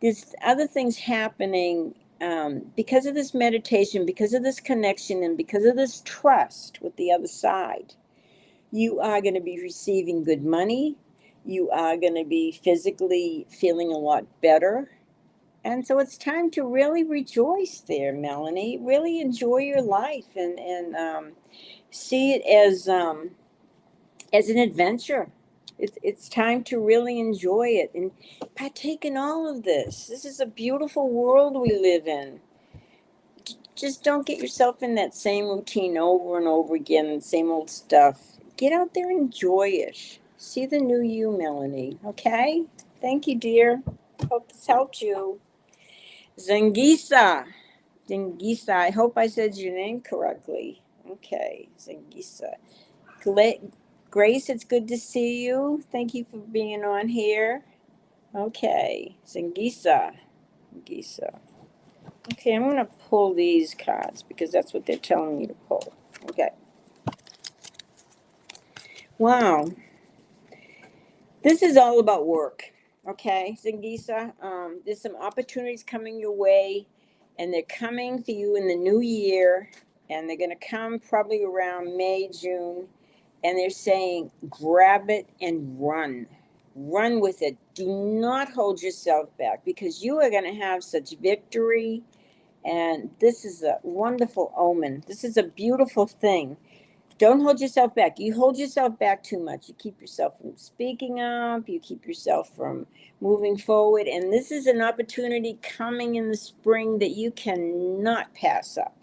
there's other things happening, because of this meditation, because of this connection, and because of this trust with the other side. You are going to be receiving good money. You are going to be physically feeling a lot better. And so it's time to really rejoice there, Melanie. Really enjoy your life, and see it as an adventure. It's time to really enjoy it and partake in all of this. This is a beautiful world we live in. Just don't get yourself in that same routine over and over again, same old stuff. Get out there and enjoy it. See the new you, Melanie. Okay? Thank you, dear. Hope this helped you. Zangisa. Zangisa. I hope I said your name correctly. Okay, Zangisa. Grace, it's good to see you. Thank you for being on here. Okay, Zangisa. Zangisa. Okay, I'm going to pull these cards because that's what they're telling me to pull. Okay. Wow. This is all about work. Okay, Zangisa. There's some opportunities coming your way, and they're coming for you in the new year, and they're going to come probably around May, June, and they're saying grab it and run. Run with it. Do not hold yourself back, because you are going to have such victory. And this is a wonderful omen. This is a beautiful thing. Don't hold yourself back. You hold yourself back too much. You keep yourself from speaking up. You keep yourself from moving forward. And this is an opportunity coming in the spring that you cannot pass up.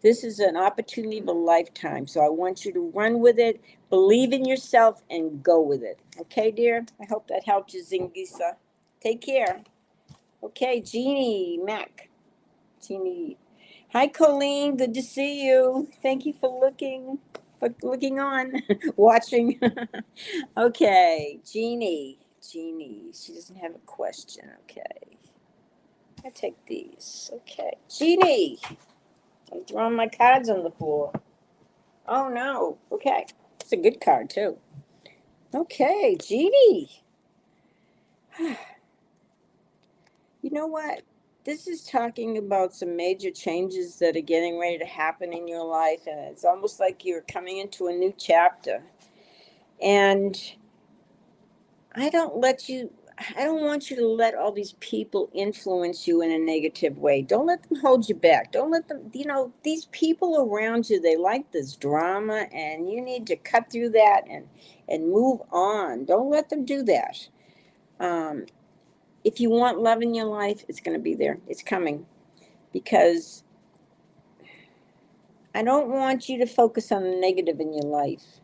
This is an opportunity of a lifetime. So I want you to run with it, believe in yourself, and go with it. Okay, dear? I hope that helped you, Zingisa. Take care. Okay, Jeannie Mac. Jeannie. Hi, Colleen. Good to see you. Thank you for looking on, watching. Okay, Jeannie. Jeannie. She doesn't have a question. Okay. I take these. Okay. Jeannie. I'm throwing my cards on the floor. Oh, no. Okay. It's a good card, too. Okay, Jeannie. You know what? This is talking about some major changes that are getting ready to happen in your life, and it's almost like you're coming into a new chapter. And I don't want you to let all these people influence you in a negative way. Don't let them hold you back. Don't let them, these people around you, they like this drama, and you need to cut through that and move on. Don't let them do that. If you want love in your life, it's going to be there. It's coming. Because I don't want you to focus on the negative in your life.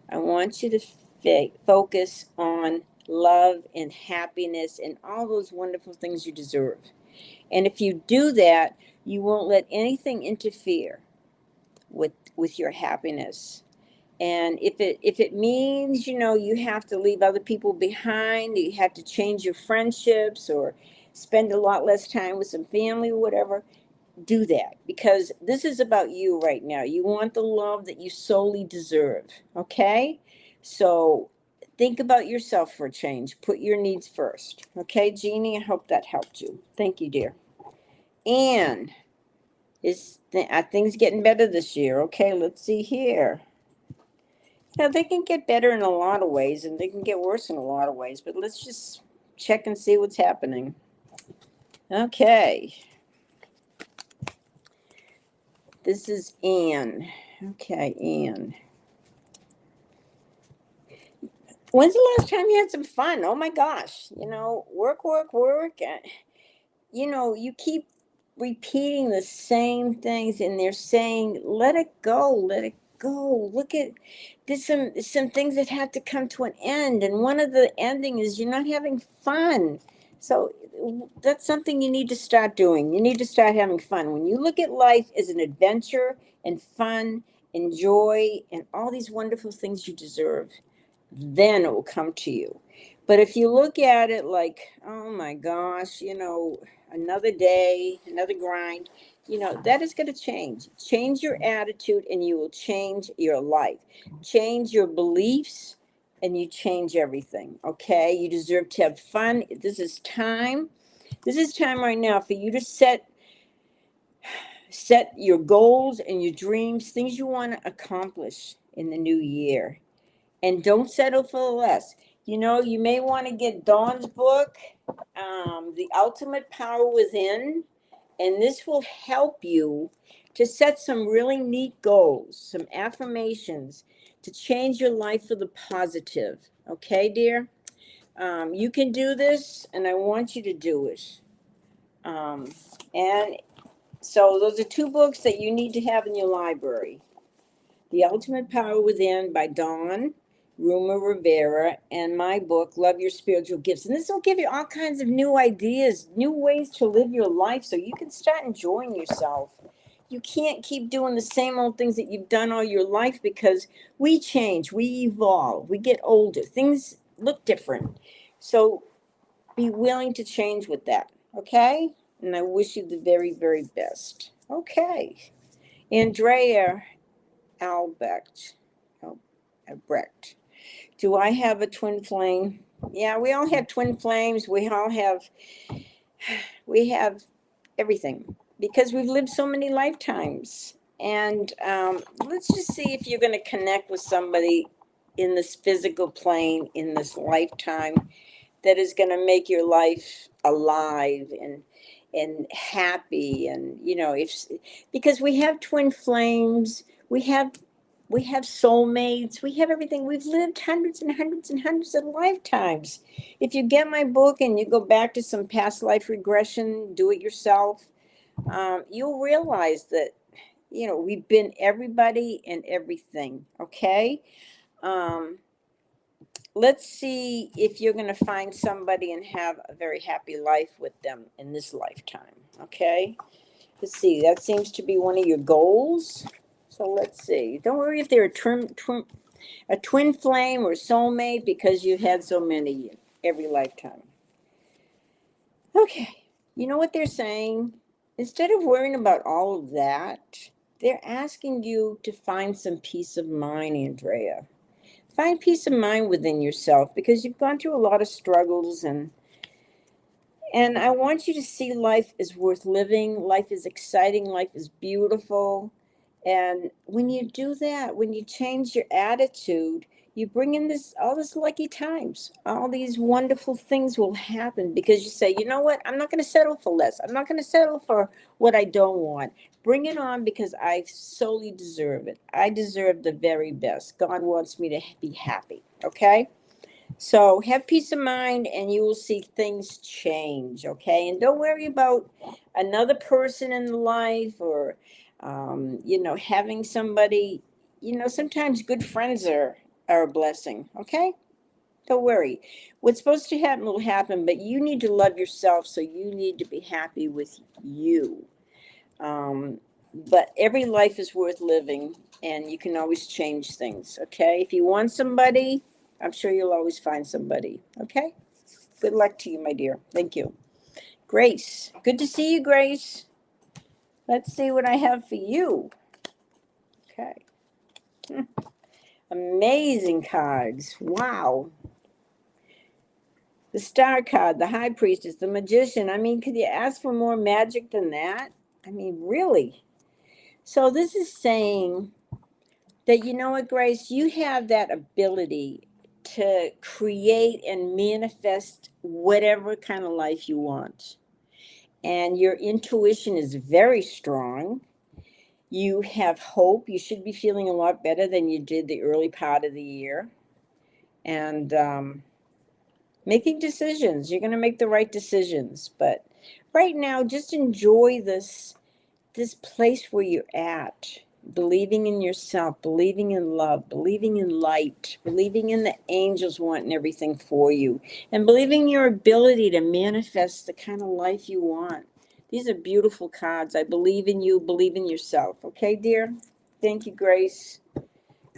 I want you to focus on love and happiness and all those wonderful things you deserve. And if you do that, you won't let anything interfere with your happiness. And if it means, you have to leave other people behind, you have to change your friendships or spend a lot less time with some family or whatever, do that, because this is about you right now. You want the love that you solely deserve. Okay? So think about yourself for a change. Put your needs first. Okay, Jeannie? I hope that helped you. Thank you, dear. And are things getting better this year? Okay, let's see here. They can get better in a lot of ways, and they can get worse in a lot of ways, but let's just check and see what's happening. Okay. This is Anne. Okay, Anne. When's the last time you had some fun? Oh my gosh. Work, work, work. You keep repeating the same things and they're saying, let it go, let it go. Look at there's some things that have to come to an end. And one of the ending is you're not having fun. So that's something you need to start doing. You need to start having fun. When you look at life as an adventure and fun and joy and all these wonderful things you deserve, then it will come to you. But if you look at it like, oh my gosh, another day, another grind, that is going to change. Change your attitude and you will change your life. Change your beliefs and you change everything. Okay. You deserve to have fun. This is time. This is time right now for you to set your goals and your dreams, things you want to accomplish in the new year. And don't settle for less. You may want to get Dawn's book, The Ultimate Power Within, and this will help you to set some really neat goals, some affirmations to change your life for the positive. Okay, dear? You can do this, and I want you to do it. And so those are two books that you need to have in your library. The Ultimate Power Within by Dawn Ruma Rivera, and my book, Love Your Spiritual Gifts. And this will give you all kinds of new ideas, new ways to live your life so you can start enjoying yourself. You can't keep doing the same old things that you've done all your life because we change, we evolve, we get older, things look different. So be willing to change with that, okay? And I wish you the very, very best. Okay. Andrea Albrecht. Albrecht. Do I have a twin flame? Yeah, we all have twin flames. We have everything because we've lived so many lifetimes. And let's just see if you're going to connect with somebody in this physical plane in this lifetime that is going to make your life alive and happy. And if because we have twin flames, we have soulmates, we have everything. We've lived hundreds and hundreds and hundreds of lifetimes. If you get my book and you go back to some past life regression, do it yourself, you'll realize that we've been everybody and everything. Okay. Let's see if you're going to find somebody and have a very happy life with them in this lifetime. Okay. Let's see. That seems to be one of your goals. So let's see. Don't worry if they're a twin flame or soulmate because you've had so many every lifetime. Okay. You know what they're saying? Instead of worrying about all of that, they're asking you to find some peace of mind, Andrea. Find peace of mind within yourself because you've gone through a lot of struggles and I want you to see life is worth living. Life is exciting. Life is beautiful. And when you do that, when you change your attitude, you bring in all this lucky times. All these wonderful things will happen because you say, you know what? I'm not going to settle for less. I'm not going to settle for what I don't want. Bring it on because I solely deserve it. I deserve the very best. God wants me to be happy. Okay? So have peace of mind and you will see things change. Okay? And don't worry about another person in life or having somebody, sometimes good friends are a blessing. Okay. Don't worry. What's supposed to happen will happen, but you need to love yourself. So you need to be happy with you. But every life is worth living and you can always change things. Okay. If you want somebody, I'm sure you'll always find somebody. Okay. Good luck to you, my dear. Thank you. Grace. Good to see you, Grace. Let's see what I have for you. Okay. Amazing cards. Wow. The Star card, the High Priestess, the Magician. I mean, could you ask for more magic than that? I mean, really? So this is saying that, you know what, Grace, you have that ability to create and manifest whatever kind of life you want. And your intuition is very strong. You have hope. You should be feeling a lot better than you did the early part of the year. And making decisions. You're going to make the right decisions. But right now, just enjoy this place where you're at, believing in yourself, believing in love, believing in light, believing in the angels wanting everything for you, and believing your ability to manifest the kind of life you want. These are beautiful cards. I believe in you, believe in yourself. Okay, dear? Thank you, Grace.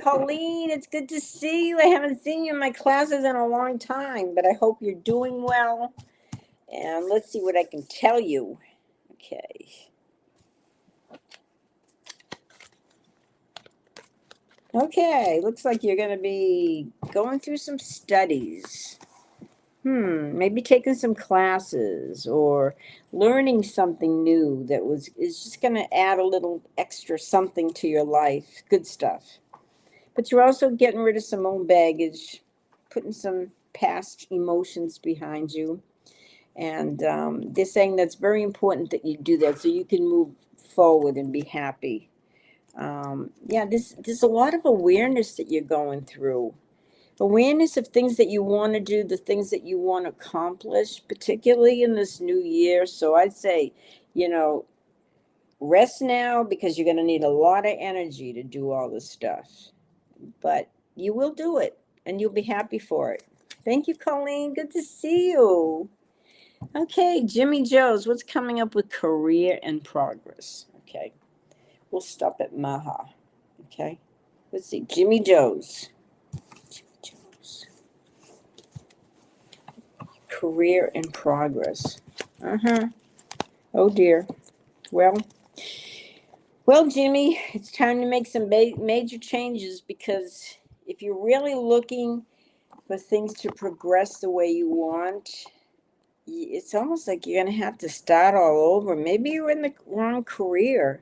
Colleen, it's good to see you. I haven't seen you in my classes in a long time, but I hope you're doing well. And let's see what I can tell you. Okay. Okay, looks like you're going to be going through some studies. Maybe taking some classes or learning something new that is just going to add a little extra something to your life. Good stuff. But you're also getting rid of some old baggage, putting some past emotions behind you. And they're saying that's very important that you do that so you can move forward and be happy. Yeah, there's a lot of awareness that you're going through. Awareness of things that you want to do, the things that you want to accomplish, particularly in this new year. So I'd say, you know, rest now because you're going to need a lot of energy to do all this stuff. But you will do it and you'll be happy for it. Thank you, Colleen. Good to see you. Okay, Jimmy Joe's, what's coming up with career and progress? Okay, we'll stop at Maha. Okay, let's see, Jimmy Joe's. Career in progress. Oh dear. Well, Jimmy, it's time to make some major changes because if you're really looking for things to progress the way you want, it's almost like you're going to have to start all over. Maybe you're in the wrong career,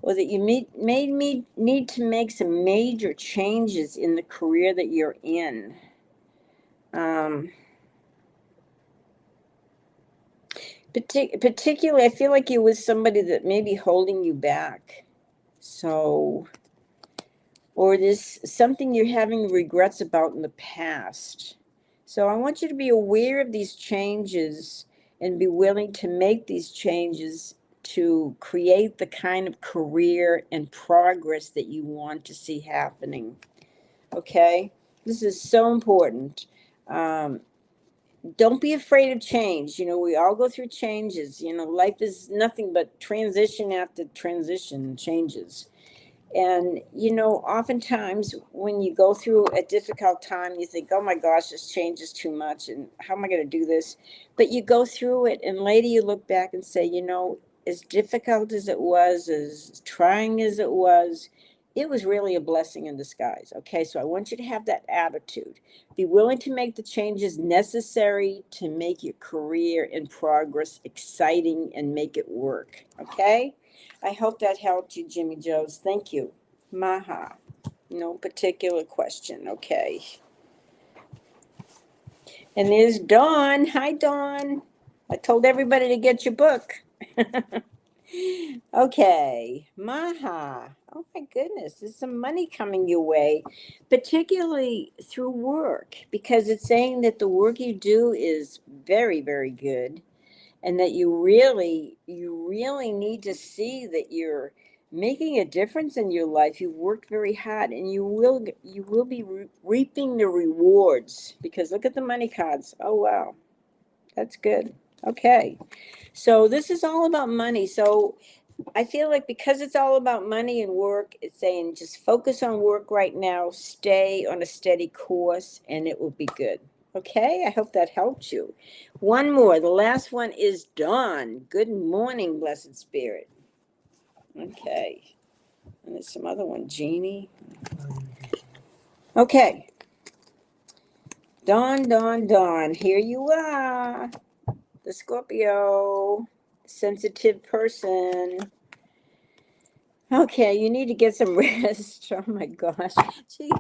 or that you made me need to make some major changes in the career that you're in. Particularly, I feel like you're with somebody that may be holding you back. So, or there's something you're having regrets about in the past. So I want you to be aware of these changes and be willing to make these changes to create the kind of career and progress that you want to see happening. Okay? This is so important. Don't be afraid of change. We all go through changes. Life is nothing but transition after transition changes. And, oftentimes when you go through a difficult time, you think, oh my gosh, this change is too much. And how am I going to do this? But you go through it and later you look back and say, as difficult as it was, as trying as it was really a blessing in disguise. Okay, so I want you to have that attitude. Be willing to make the changes necessary to make your career in progress exciting and make it work. Okay, I hope that helped you, Jimmy Joe's. Thank you. Maha. No particular question. Okay. And there's Dawn. Hi, Dawn. I told everybody to get your book. Okay, Maha. Oh my goodness, there's some money coming your way, particularly through work, because it's saying that the work you do is very, very good, and that you really need to see that you're making a difference in your life. You've worked very hard, and you will be reaping the rewards. Because look at the money cards. Oh wow, that's good. Okay. So this is all about money. So I feel like because it's all about money and work, it's saying just focus on work right now, stay on a steady course, and it will be good. Okay, I hope that helped you. One more. The last one is Dawn. Good morning, Blessed Spirit. Okay. And there's some other one, Jeannie. Okay. Dawn. Here you are. The Scorpio. Sensitive person. Okay, you need to get some rest. Oh my gosh. Gee,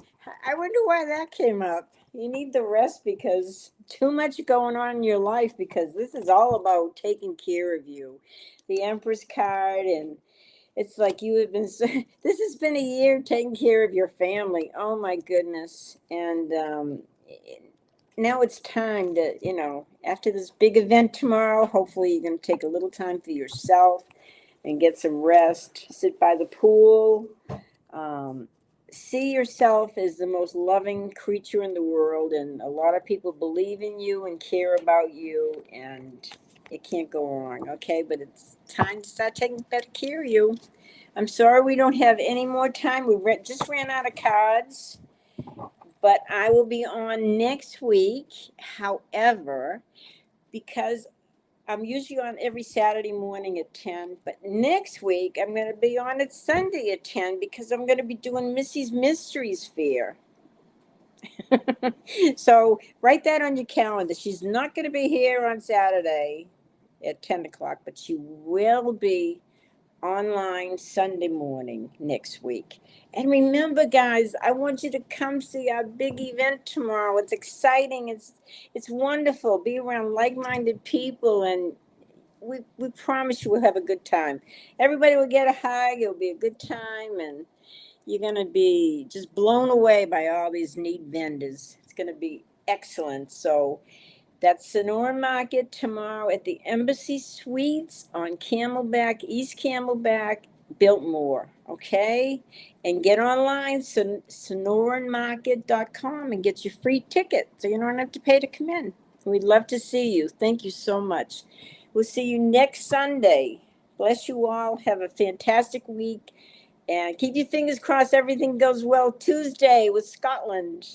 I wonder why that came up. You need the rest because too much going on in your life, because this is all about taking care of you. The Empress card, and It's like you have been, this has been a year taking care of your family. Oh my goodness. And now it's time to, after this big event tomorrow, hopefully you're going to take a little time for yourself and get some rest, sit by the pool, um, see yourself as the most loving creature in the world. And a lot of people believe in you and care about you, and it can't go wrong. Okay. But it's time to start taking better care of you. I'm sorry we don't have any more time. We just ran out of cards, but I will be on next week. However, because I'm usually on every Saturday morning at 10, but next week I'm going to be on at Sunday at 10 because I'm going to be doing Missy's Mysteries Fair. So write that on your calendar. She's not going to be here on Saturday at 10 o'clock, but she will be online Sunday morning next week. And remember, guys, I want you to come see our big event tomorrow. It's exciting. It's wonderful. Be around like-minded people, and we promise you we'll have a good time. Everybody will get a hug. It'll be a good time, and you're going to be just blown away by all these neat vendors. It's going to be excellent. So that's Sonora Market tomorrow at the Embassy Suites on Camelback, East Camelback, Biltmore. Okay? And get online, sonoranmarket.com, and get your free ticket so you don't have to pay to come in. We'd love to see you. Thank you so much. We'll see you next Sunday. Bless you all. Have a fantastic week. And keep your fingers crossed everything goes well Tuesday with Scotland.